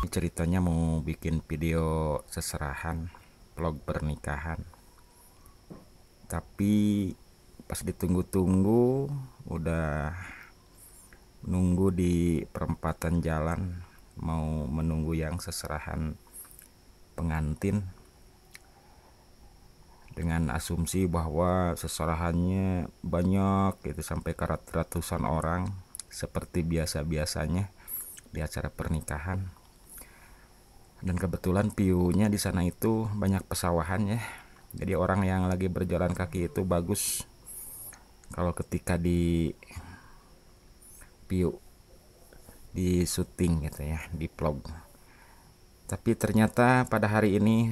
Aku ceritanya mau bikin video seserahan, vlog pernikahan. Tapi pas ditunggu-tunggu, udah nunggu di perempatan jalan, mau menunggu yang seserahan pengantin, dengan asumsi bahwa seserahannya banyak gitu sampai ke ratusan orang seperti biasa-biasanya di acara pernikahan. Dan kebetulan view-nya di sana itu banyak pesawahan ya. Jadi orang yang lagi berjalan kaki itu bagus kalau ketika di view, di syuting gitu ya, di vlog. Tapi ternyata pada hari ini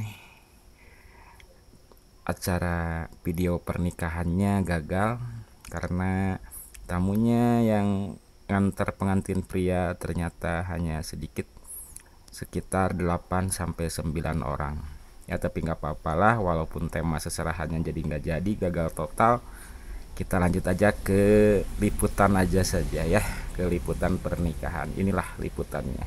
acara video pernikahannya gagal karena tamunya yang ngantar pengantin pria ternyata hanya sedikit, sekitar 8-9 orang ya. Tapi nggak apa-apalah, walaupun tema seserahannya jadi gagal total. Kita lanjut aja ke liputan aja saja ya, ke liputan pernikahan. Inilah liputannya.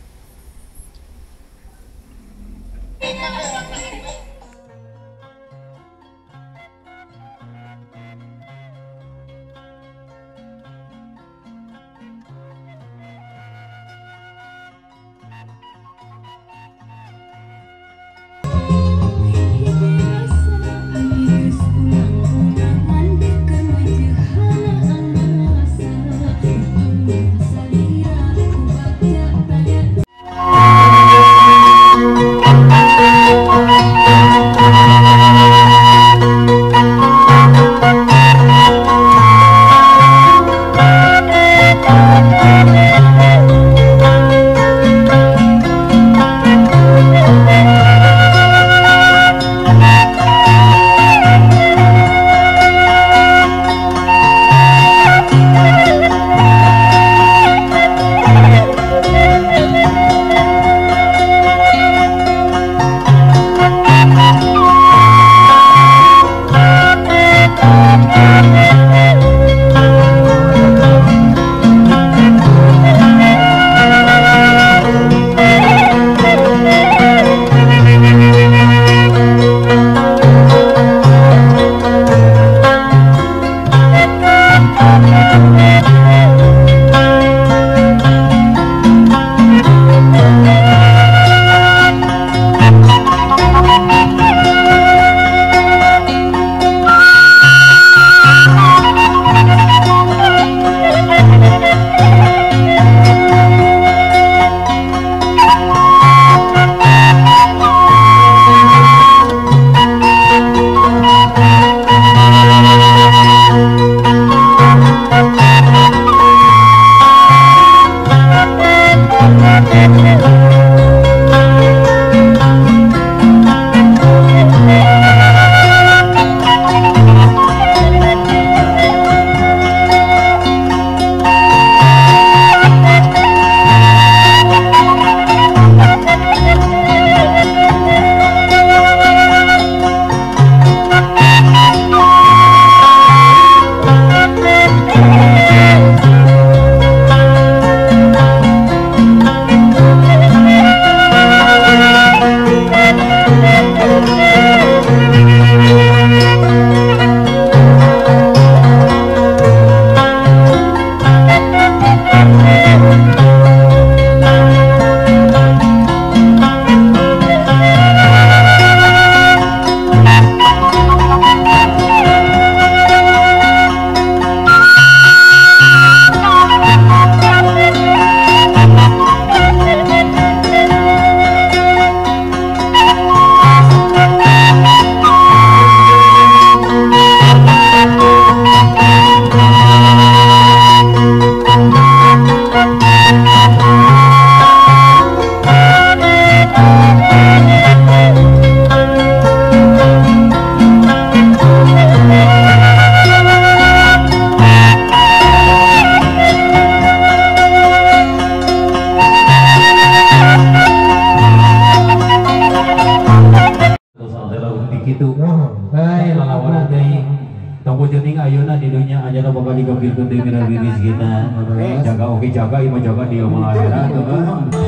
gitu. Hai lalawanan teh. Tunggu jeung ayeuna di dunya aja bakal digabirkeun deui mira rezekina. Jaga oke jaga ieu mah jaga di amal akhirat.